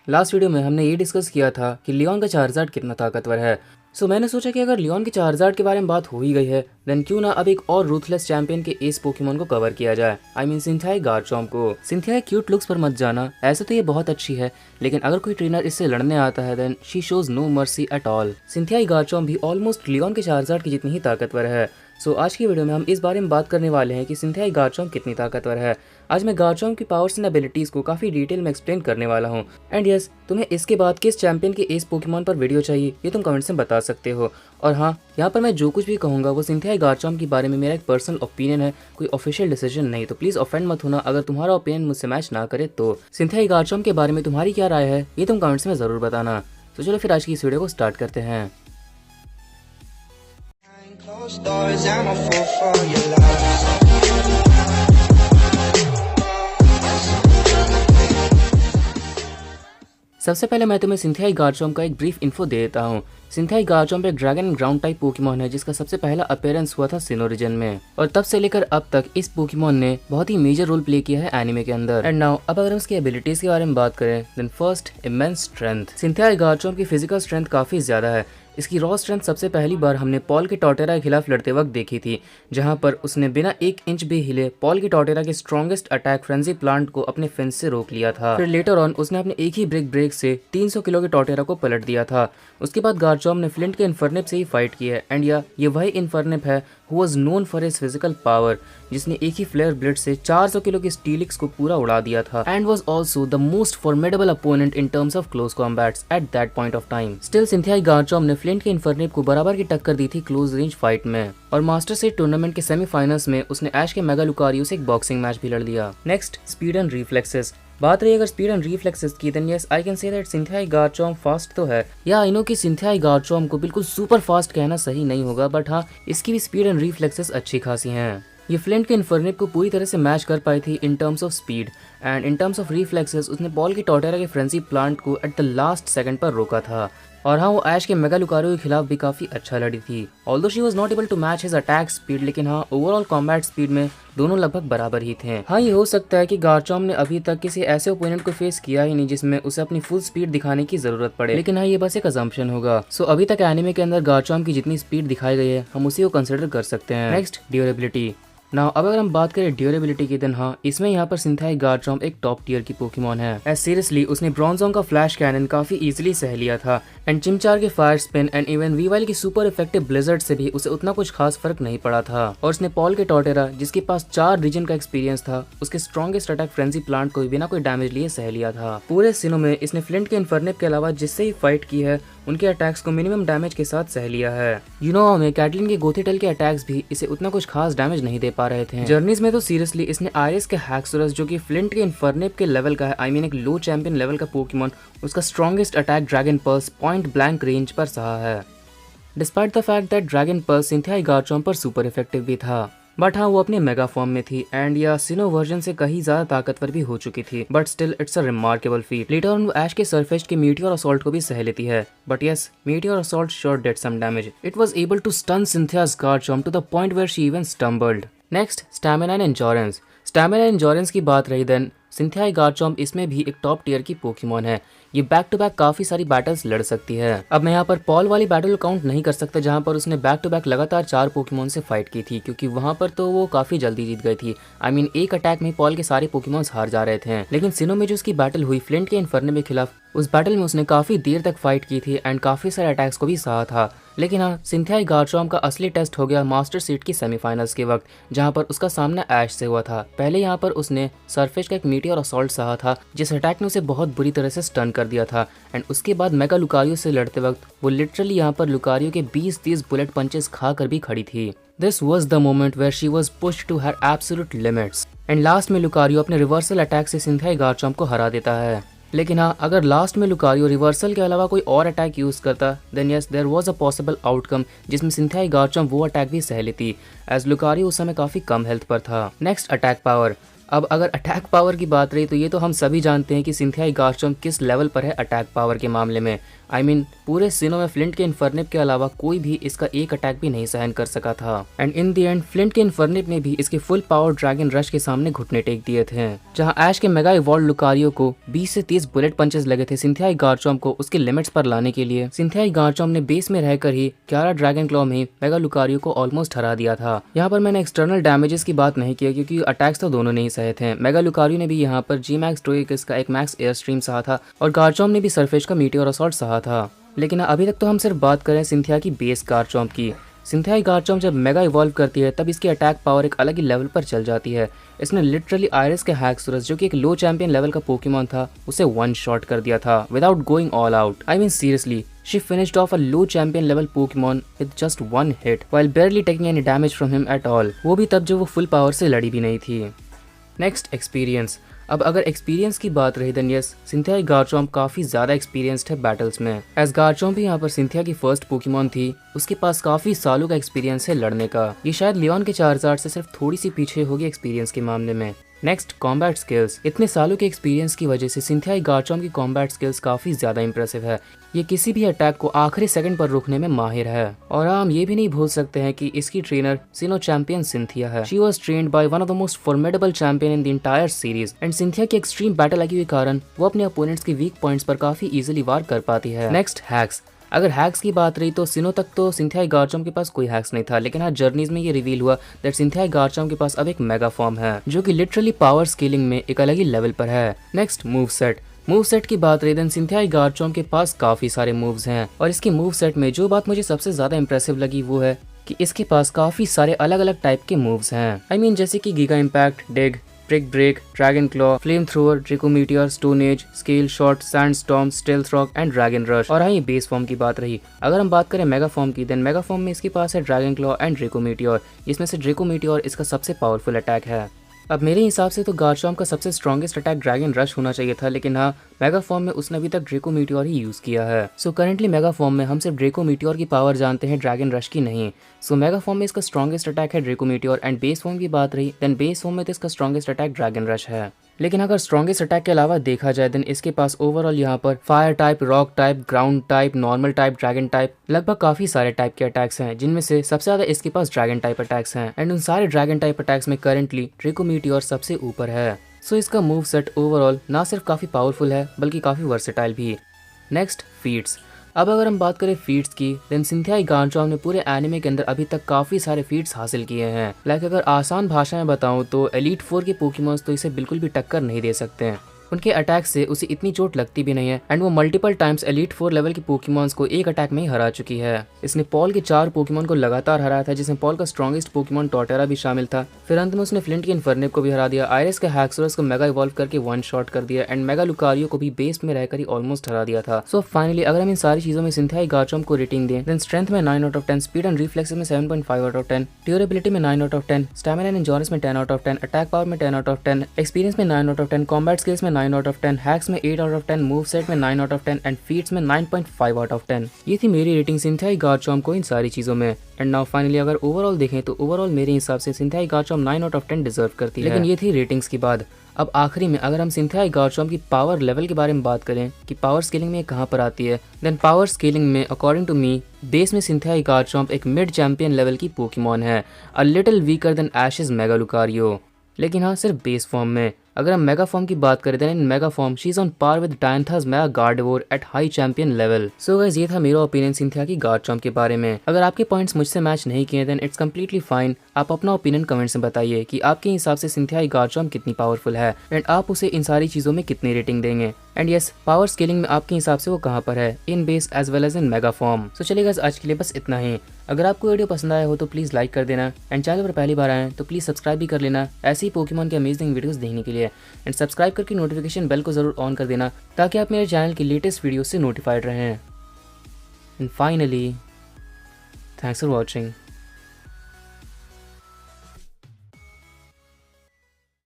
Last video में हमने ये डिस्कस किया था कि लियोन का चार्जार्ड कितना ताकतवर है। सो मैंने सोचा कि अगर लियोन के चार्जार्ड के बारे में बात हो ही गई है देन क्यों ना अब एक और रूथलेस चैंपियन के एस पोकेमॉन को कवर किया जाए। आई मीन सिंथिया गार्चॉम्प को। सिंथिया क्यूट लुक्स पर मत जाना, ऐसे तो ये बहुत अच्छी है, लेकिन अगर कोई ट्रेनर इससे लड़ने आता है then she shows no mercy at all. Cynthia Garchomp भी ऑलमोस्ट लियोन के चार्जार्ड की जितनी ही ताकतवर है। सो आज की वीडियो में हम इस बारे में बात करने वाले हैं कि सिंथिया गार्चॉम्प कितनी ताकतवर है। आज मैं गार्चॉम्प की पावर्स एंड एबिलिटीज को काफी डिटेल में एक्सप्लेन करने वाला हूँ। एंड यस, तुम्हें इसके बाद किस चैंपियन के एस पोकेमॉन पर वीडियो चाहिए ये तुम कमेंट्स में बता सकते हो। और हाँ, यहाँ पर मैं जो कुछ भी कहूँगा वो सिंथिया गार्चॉम्प के बारे में मेरा एक पर्सनल ओपिनियन है, कोई ऑफिशियल डिसीजन नहीं। तो प्लीज ऑफेंड मत होना अगर तुम्हारा ओपिनियन मुझसे मैच ना करे तो। सिंथिया गार्चॉम्प के बारे में तुम्हारी क्या राय है ये तुम कमेंट्स में जरूर बताना। तो चलो फिर आज की इस वीडियो को स्टार्ट करते हैं। Closed doors, I'm a fool for your love. सबसे पहले मैं तुम्हें सिंथिया गार्चॉम्प का एक ब्रीफ इन्फो दे देता हूँ। सिंथिया गार्चॉम्प एक ड्रैगन ग्राउंड टाइप पोकेमॉन है जिसका सबसे पहला अपीयरेंस हुआ था सिनो रीजन में, और तब से लेकर अब तक इस पोकेमॉन ने बहुत ही मेजर रोल प्ले किया है एनिमे के अंदर। एंड नाउ अब अगर हम इसकी एबिलिटीज के बारे में बात करें then first, immense strength. Cynthia Garchomp की फिजिकल स्ट्रेंथ काफी ज्यादा है। इसकी रॉ स्ट्रेंथ सबसे पहली बार हमने पॉल के टॉर्टेरा के खिलाफ लड़ते वक्त देखी थी, जहां पर उसने बिना 1 इंच भी हिले पॉल की टॉर्टेरा के स्ट्रॉन्गेस्ट अटैक फ्रेंजी प्लांट को अपने फेंस से रोक लिया था। फिर लेटर ऑन उसने अपने एक ही ब्रेक से 300 किलो के टॉर्टेरा को पलट दिया था। उसके बाद गार्चॉम्प ने फ्लिंट के इन्फर्निप से ही फाइट की है। एंड ये वही इन्फर्निप है who was known for his physical power, जिसने एक ही फ्लेयर ब्लेड से 400 किलो की स्टीलिक्स को पूरा उड़ा दिया था, and was also the most formidable opponent in terms of close combats at that point of time. Still Cynthia Garchomp ने फ्लिंट के इन्फर्निप को बराबर की टक्कर दी थी क्लोज रेंज फाइट में, और मास्टर सीड टूर्नामेंट के सेमीफाइनल्स में उसने ऐश के मेगा लुकारियो से एक बॉक्सिंग मैच भी लड़ लिया। Next, speed and reflexes. बात रही अगर स्पीड एंड रिफ्लेक्सेस की then yes I can say that Cynthia Garchomp fast तो है। या आई नो कि सिंथिया गार्चॉम्प को बिल्कुल सुपर फास्ट कहना सही नहीं होगा, बट हाँ, इसकी भी स्पीड एंड रिफ्लेक्सेस अच्छी खासी हैं। ये फ्लिंट के इन्फर्निप को पूरी तरह से मैच कर पाई थी in terms of speed, and in terms of reflexes उसने पॉल की टॉर्टेरा के फ्रेंजी प्लांट को एट द लास्ट सेकंड पर रोका था। और हाँ, वो ऐश के मेगा लुकारियो के खिलाफ भी काफी अच्छा लड़ी थी। Although she was not able to match his attack speed, लेकिन हाँ, ओवरऑल कॉम्बैट स्पीड में दोनों लगभग बराबर ही थे। हाँ, ये हो सकता है कि गार्चॉम्प ने अभी तक किसी ऐसे ओपोनेंट को फेस किया ही नहीं जिसमें उसे अपनी फुल स्पीड दिखाने की जरूरत पड़े, लेकिन हाँ, ये बस एक अजम्पशन होगा। सो अभी तक एनिमे के अंदर गार्चॉम्प की जितनी स्पीड दिखाई गई है हम उसी को कंसिडर कर सकते हैं। Next, durability. नाउ अब अगर हम बात करें ड्यूरेबिलिटी की देन हाँ, इसमें यहाँ पर सिंथिया गार्चॉम्प एक टॉप टियर की पोकेमॉन है। एज सीरियसली उसने ब्रॉन्जोंग का फ्लैश कैनन काफी इजीली सह लिया था, एंड चिमचार के फायर स्पिन एंड इवन वीवाइल की सुपर इफेक्टिव ब्लिजर्ड से भी उसे उतना कुछ खास फर्क नहीं पड़ा था। और उसने पॉल के टॉर्टेरा जिसके पास 4 रीजन का एक्सपीरियंस था उसके स्ट्रॉन्गेस्ट अटैक फ्रेंजी प्लांट को बिना कोई डैमेज लिए सह लिया था। पूरे सीनो में इसने फ्लिंट के इन्फर्निप के अलावा जिससे ही फाइट की है उनके अटैक्स को मिनिमम डैमेज के साथ सह लिया है। यू नो हमें कैटलिन के गोथीटेल के अटैक्स भी इसे उतना कुछ खास डैमेज नहीं दे पा रहे थे। जर्नीज में तो सीरियसली इसने आयरिस के हैक्सोरस जो कि फ्लिंट के इन्फर्निप के लेवल का है, आई मीन एक लो चैंपियन लेवल का पोकेमॉन, उसका strongest attack dragon pulse point blank range पर सहा है। Despite the fact that dragon pulse Cynthia Garchomp पर सुपर इफेक्टिव भी था, बट हाँ, वो अपने मेगा फॉर्म में थी एंड या सिनो वर्जन से कहीं ज्यादा ताकतवर भी हो चुकी थी, but still it's a remarkable feet. Later on वो ऐश के सरफेस के मीटियोर असॉल्ट को भी सह लेती है, but yes, meteor assault sure did some damage. It was able to stun Cynthia's Garchomp to the point where she even stumbled. Next, stamina and endurance. Stamina and endurance की बात रही then Cynthia Garchomp इसमें भी एक top tier की Pokemon है। ये back to back काफी सारी बैटल्स लड़ सकती है। अब मैं यहाँ पर पॉल वाली बैटल काउंट नहीं कर सकता जहाँ पर उसने बैक टू बैक लगातार 4 पोकेमॉन से फाइट की थी, क्योंकि वहाँ पर तो वो काफी जल्दी जीत गई थी। आई मीन एक अटैक में पॉल के सारे पोकेमॉन्स हार जा रहे थे। लेकिन सिनो में जो उसकी बैटल हुई फ्लिंट के इन्फर्निप के खिलाफ, उस बैटल में उसने काफी देर तक फाइट की थी एंड काफी सारे अटैक्स को भी सहा था। लेकिन हाँ, सिंथिया गार्चॉम्प का असली टेस्ट हो गया मास्टर सीड की सेमीफाइनल्स के वक्त, जहां पर उसका सामना ऐश से हुआ था। पहले यहां पर उसने सरफेस का एक मीटियोर असॉल्ट सहा था जिस अटैक ने उसे बहुत बुरी तरह से स्टन कर दिया था, एंड उसके बाद मेगा लुकारियो से लड़ते वक्त वो लिटरली यहां पर लुकारियो के 20-30 बुलेट पंचेस खाकर भी खड़ी थी। This was the moment where she was pushed to her absolute limits, and last में लुकारियो अपने रिवर्सल अटैक से सिंथिया गार्चॉम्प को हरा देता है। लेकिन हाँ, अगर लास्ट में लुकारियो रिवर्सल के अलावा कोई और अटैक यूज करता then yes there was a possible outcome जिसमें सिंथिया गार्चॉम्प वो अटैक भी सह लेती, एज लुकारियो उस समय काफी कम हेल्थ पर था। Next, attack power. अब अगर अटैक पावर की बात रही तो ये तो हम सभी जानते हैं कि सिंथिया गार्चम्प किस लेवल पर है अटैक पावर के मामले में। आई मीन पूरे सीनों में फ्लिंट के इन्फर्निप के अलावा कोई भी इसका एक अटैक भी नहीं सहन कर सका था। And in the end flint के इन्फर्निप ने भी इसके फुल पावर ड्रैगन रश के सामने घुटने टेक दिए थे। जहां ऐश के मेगा इवॉल्व लुकारियो को 20 से 30 बुलेट पंचेस लगे थे सिंथिया गार्चम्प को उसके लिमिट्स पर लाने के लिए। सिंथिया गार्चम्प ने बेस में रहकर ही 11 ड्रैगन क्लॉ में मेगा लुकारियो को ऑलमोस्ट हरा दिया था। यहाँ पर मैंने एक्सटर्नल डैमेजेस की बात नहीं की क्योंकि अटैक्स तो दोनों नहीं सहे थे। मेगा लुकारियो ने भी यहाँ पर जी मैक्स टोइकिस का एक मैक्स एयर स्ट्रीम सहा था और गार्चम्प ने भी सरफेस का मीटियोर असॉल्ट सहा था। लेकिन अभी तक तो हम सिर्फ बात करें सिंथिया की बेस गार्चम्प की। सिंथिया गार्चम्प जब मेगा इवॉल्व करती है तब इसकी अटैक पावर एक अलग ही लेवल पर चल जाती है। इसने लिटरली आयरिस के हैक्सोरस जो कि एक लो चैंपियन लेवल का पोकेमॉन था उसे वन शॉट कर दिया था without going all out. I mean seriously she finished of a low champion level Pokemon with just one hit while barely taking any damage from him at all, वो भी तब जब वो फुल पावर से लड़ी भी नहीं थी। Next experience. अब अगर एक्सपीरियंस की बात रही देन यस सिंथिया गार्चम्प काफी ज्यादा एक्सपीरियंस्ड है बैटल्स में। एज गार्चम्प भी यहाँ पर सिंथिया की फर्स्ट पोकेमॉन थी, उसके पास काफी सालों का एक्सपीरियंस है लड़ने का। ये शायद लियोन के चार्जार्ड से सिर्फ थोड़ी सी पीछे होगी एक्सपीरियंस के मामले में। Next combat skills. इतने सालों के एक्सपीरियंस की वजह से सिंथिया गार्चम्प की कॉम्बैट स्किल्स काफी ज्यादा इंप्रेसिव है। ये किसी भी अटैक को आखिरी सेकंड पर रोकने में माहिर है। और हम ये भी नहीं भूल सकते हैं कि इसकी ट्रेनर सिनो चैंपियन सिंथिया है। She was trained by one of the most formidable champion in the entire series and Cynthia की एक्सट्रीम बैटल आई के कारण वो अपने अपोनेंट्स के वीक पॉइंट्स पर काफी इजीली वार कर पाती है। Next hacks. अगर हैक्स की बात रही तो सिनो तक तो सिंथिया गार्चम्प के पास कोई हैक्स नहीं था, लेकिन हाँ जर्नीज में ये रिवील हुआ दैट सिंथिया गार्चम्प के पास अब एक मेगा फॉर्म है जो कि लिटरली पावर स्केलिंग में एक अलग ही लेवल पर है। नेक्स्ट मूव सेट की बात रही देन सिंथिया गार्चम्प के पास काफी सारे मूव्स हैं और इसके मूव सेट में जो बात मुझे सबसे ज्यादा इंप्रेसिव लगी वो है कि इसके पास काफी सारे अलग अलग टाइप के मूव्स हैं। आई मीन जैसे कि giga impact, dig, brick break, dragon claw, flamethrower, draco meteor, stone edge, scale shot, sandstorm, stealth rock and dragon rush. और हाँ ये बेस फॉर्म की बात रही। अगर हम बात करें मेगा फॉर्म की देन मेगा फॉर्म में इसके पास है dragon claw and draco meteor. इसमें से ड्रेको मीटियर इसका सबसे पावरफुल अटैक है। अब मेरे हिसाब से तो गार्चम्प का सबसे स्ट्रॉन्गेस्ट अटैक ड्रैगन रश होना चाहिए था, लेकिन हाँ मेगा फॉर्म में उसने अभी तक ड्रेको मीटियोर ही यूज किया है। सो करेंटली मेगा फॉर्म में हम सिर्फ ड्रेको मीटियोर की पावर जानते हैं, ड्रैगन रश की नहीं। सो मेगा फॉर्म में इसका स्ट्रॉन्गेस्ट अटैक है ड्रेको मीटियोर एंड बेस फॉर्म की बात रही देन बेस फॉर्म में तो इसका स्ट्रॉन्गेस्ट अटैक ड्रैगन रश है। लेकिन अगर स्ट्रॉन्गेस्ट अटैक के अलावा देखा जाए देन इसके पास ओवरऑल यहाँ पर fire type, rock type, ground type, normal type, dragon type, लगभग काफी सारे टाइप के अटैक्स हैं जिनमें से सबसे ज्यादा इसके पास ड्रैगन टाइप अटैक्स हैं एंड उन सारे ड्रैगन टाइप अटैक्स में करंटली ड्रेको मीटियोर सबसे ऊपर है। सो इसका मूव सेट ओवरऑल ना सिर्फ काफी पावरफुल है बल्कि काफी वर्सेटाइल भी। Next feats. अब अगर हम बात करें फीट्स की देन सिंथिया गार्चम्प ने पूरे एनिमे के अंदर अभी तक काफी सारे फीट्स हासिल किए हैं। लाइक अगर आसान भाषा में बताऊं तो एलीट 4 के पोकेमॉन्स तो इसे बिल्कुल भी टक्कर नहीं दे सकते हैं। उनके अटैक से उसे इतनी चोट लगती भी नहीं है एंड वो मल्टीपल टाइम्स एलीट 4 लेवल के पोकेमॉन्स को एक अटैक में ही हरा चुकी है। इसने पॉल के 4 पोकेमॉन को लगातार हराया था जिसमें पॉल का स्ट्रॉन्गेस्ट पोकेमॉन टॉटेरा भी शामिल था। फिर अंत में उसने फ्लिंट के इन्फर्निप को भी हरा दिया, आयरिस के हैक्सोरस को मेगा इवॉल्व करके वन शॉट कर दिया एंड मेगा लुकारियो को भी बेस में रहकर ही ऑलमोस्ट हरा दिया था। सो फाइनली अगर हम इन सारी चीजों में सिंथिया गार्चम्प को रेटिंग दें देन स्ट्रेंथ में 9 out of 10, speed and reflexes में 7.5 आउट ऑफ 10, ड्यूरेबिलिटी में 9 out of 10, stamina and endurance में 10 आउट ऑफ 10, अटैक पावर में 10 आउट ऑफ 10, एक्सपीरियंस में 9 आउट ऑफ 10, कॉम्बैट स्किल्स में 9 आउट ऑफ 10, हैक्स में 8 आउट ऑफ 10, मूव सेट में 9 out of 10 and feats में 9.5 out of 10। ये थी मेरी रेटिंग सिंथिया गार्चम्प को इन सारी चीजों में। एंड नाउ फाइनली अगर ओवरऑल देखें तो ओवरऑल मेरे हिसाब से सिंथिया गार्चम्प 9 आउट ऑफ 10 डिजर्व करती है। लेकिन ये थी रेटिंग्स की बात। अब आखिरी में अगर हम सिंथिया गार्चम्प की पावर लेवल के बारे में बात करें कि पावर स्केलिंग में कहाँ पर आती है देन पावर स्केलिंग में अकॉर्डिंग टू मी बेस में सिंथिया गार्चम्प एक मिड चैंपियन लेवल की पोकेमॉन है, a little weaker then ashes mega Lucario. लेकिन हाँ सिर्फ बेस फॉर्म में। अगर हम मेगा फॉर्म की बात करें then in mega form she is on par with Diantha's mega Gardevoir at high champion level. So guys ये था मेरा ओपिनियन सिंथिया की गार्चम्प के बारे में। अगर आपके पॉइंट्स मुझसे मैच नहीं किए देन इट्स कम्प्लीटली फाइन। आप अपना ओपिनियन कमेंट्स में बताइए कि आपके हिसाब से सिंथिया गार्चम्प कितनी पावरफुल है एंड आप उसे इन सारी चीजों में कितनी रेटिंग देंगे। एंड यस पावर स्केलिंग में आपके हिसाब से वो कहाँ पर है in base as well as in mega form. So चलिए गाइस आज के लिए बस इतना ही। अगर आपको वीडियो पसंद आया हो तो प्लीज लाइक कर देना एंड चैनल पर पहली बार आए तो प्लीज सब्सक्राइब भी कर लेना ऐसी पोकेमॉन के अमेजिंग वीडियोस देखने के लिए। एंड सब्सक्राइब करके नोटिफिकेशन बेल को जरूर ऑन कर देना ताकि आप मेरे चैनल की लेटेस्ट वीडियो से नोटिफाइड रहें। And finally thanks for watching.